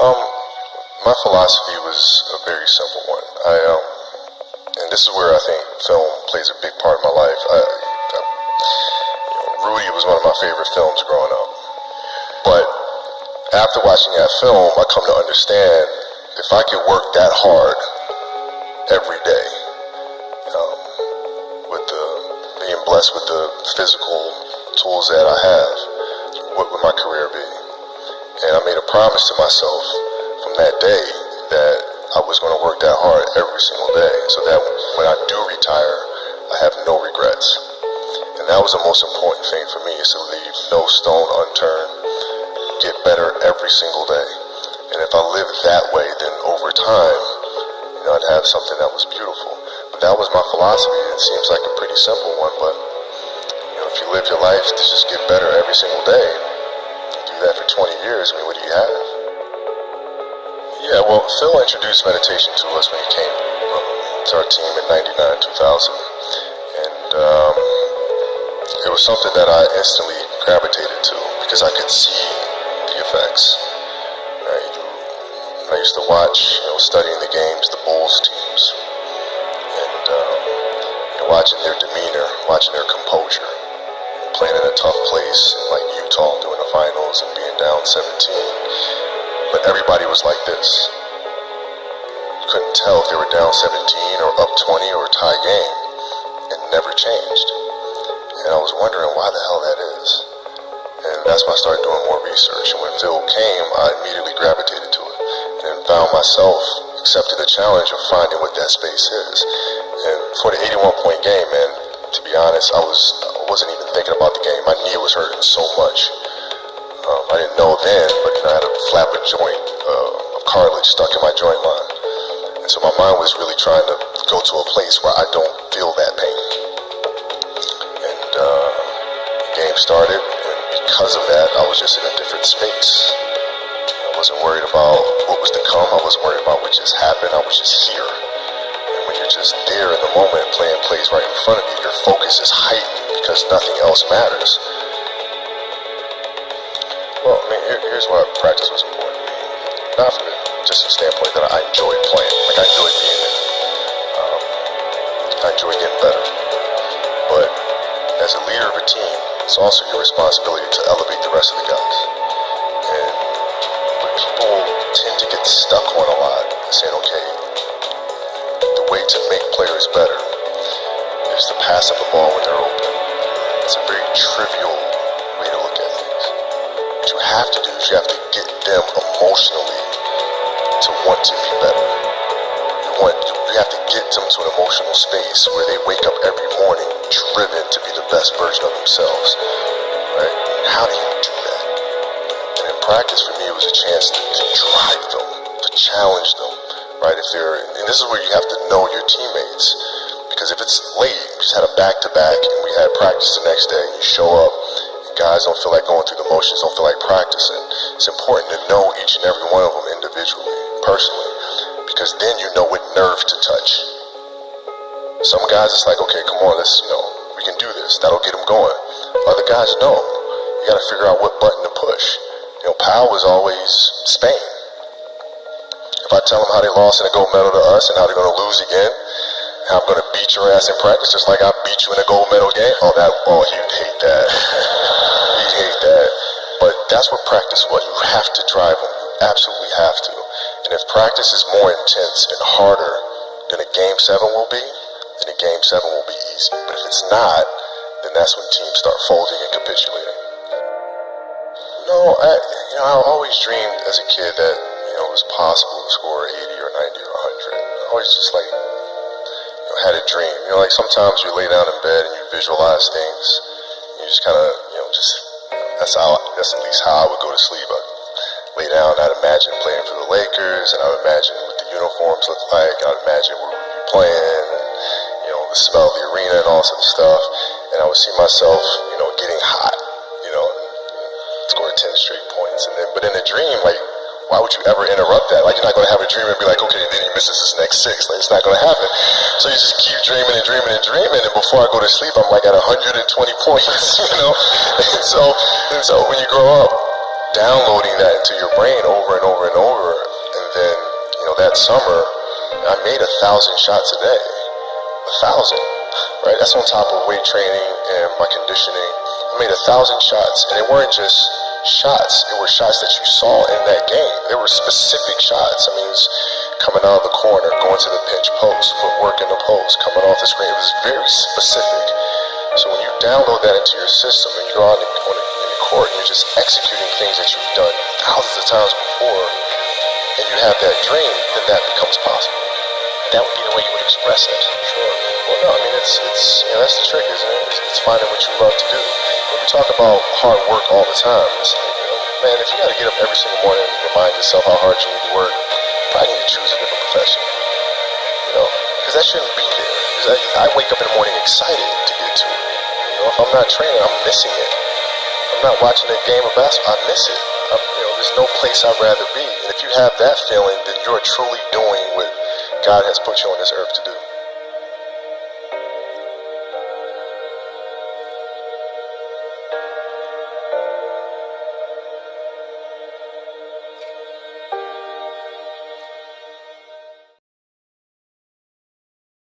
My philosophy was a very simple one. And this is where I think film plays a big part of my life. Rudy was one of my favorite films growing up. But after watching that film, I come to understand if I could work that hard every day, being blessed with the physical tools that I have, what would my career be? And I made a promise to myself from that day that I was going to work that hard every single day so that when I do retire, I have no regrets. And that was the most important thing for me, is to leave no stone unturned, get better every single day. And if I lived that way, then over time, I'd have something that was beautiful. But that was my philosophy. It seems like a pretty simple one, but if you live your life to just get better every single day, you do that for 20 years, what do you have? Yeah, well, Phil introduced meditation to us when he came to our team in 99, 2000. And it was something that I instantly gravitated to because I could see the effects. I used to watch, studying the games, the Bulls teams, and watching their demeanor, watching their composure, playing in a tough place like Utah doing the finals and being down 17. But everybody was like this. You couldn't tell if they were down 17 or up 20 or a tie game. It never changed. And I was wondering why the hell that is. And that's when I started doing more research. And when Phil came, I immediately gravitated to it and found myself accepting the challenge of finding what that space is. And for the 81-point game, man, to be honest, I wasn't even thinking about the game. My knee was hurting so much. I didn't know then, but I had a flapper joint of cartilage stuck in my joint line. And so my mind was really trying to go to a place where I don't feel that pain. And the game started, and because of that, I was just in a different space. I wasn't worried about what was to come. I wasn't worried about what just happened. I was just here. And when you're just there in the moment, playing plays right in front of you, your focus is heightened because nothing else matters. Well, here's why practice was important to me. Not from just the standpoint that I enjoyed playing. I enjoyed being there. I enjoyed getting better. But as a leader of a team, it's also your responsibility to elevate the rest of the guys. And what people tend to get stuck on a lot is saying, okay, the way to make players better is to pass them the ball when they're open. It's a very trivial way to look at things. What you have to do is you have to get them emotionally to want to be better. You have to get them to an emotional space where they wake up every morning driven to be the best version of themselves. Right? And how do you do that? And in practice for me it was a chance to drive them, to challenge them. Right? And this is where you have to know your teammates. Because if it's late, we just had a back-to-back and we had practice the next day and you show up, guys don't feel like going through the motions, don't feel like practicing. It's important to know each and every one of them individually, personally, because then you know what nerve to touch. Some guys, it's like, okay, come on, we can do this. That'll get them going. Other guys, no. You got to figure out what button to push. Powell was always Spain. If I tell them how they lost in a gold medal to us and how they're going to lose again, how I'm going to beat your ass in practice just like I beat you in a gold medal game, he'd hate that. He'd hate that. But that's what practice was. You have to drive them. You absolutely have to. And if practice is more intense and harder than a Game 7 will be, then a Game 7 will be easy. But if it's not, then that's when teams start folding and capitulating. No, I always dreamed as a kid that, it was possible to score 80 or 90 or 100. I always just had a dream. Sometimes you lay down in bed and you visualize things. You just kind of, that's at least how I would go to sleep. I'd lay down, I'd imagine playing for the Lakers, and I'd imagine what the uniforms look like, and I'd imagine where we'd be playing, and, the smell of the arena and all sorts of stuff. And I would see myself, getting hot, score 10 straight points. But in a dream, why would you ever interrupt that? You're not going to have a dream and be like, okay, and then he misses his next 6. It's not going to happen. So you just keep dreaming and dreaming and dreaming, and before I go to sleep, I'm at 120 points, And so when you grow up, downloading that into your brain over and over and over. And then, that summer, I made 1,000 shots a day. 1,000, right? That's on top of weight training and my conditioning. I made 1,000 shots, and it weren't just shots. It were shots that you saw in that game. There were specific shots. I mean, it was coming out of the corner, going to the pinch post, footwork in the post, coming off the screen. It was very specific. So when you download that into your system and you go out in the court and you're just executing things that you've done thousands of times before, and you have that dream, then that becomes possible. That would be the way you would express it. Sure. Well, no, I mean, it's that's the trick, isn't it? It's finding what you love to do. When we talk about hard work all the time, it's like, man, if you got to get up every single morning and remind yourself how hard you need to work, you probably need to choose a different profession. Because that shouldn't be there. I wake up in the morning excited to get to it. If I'm not training, I'm missing it. If I'm not watching a game of basketball, I miss it. There's no place I'd rather be. And if you have that feeling, then you're truly doing what God has put you on this earth to do.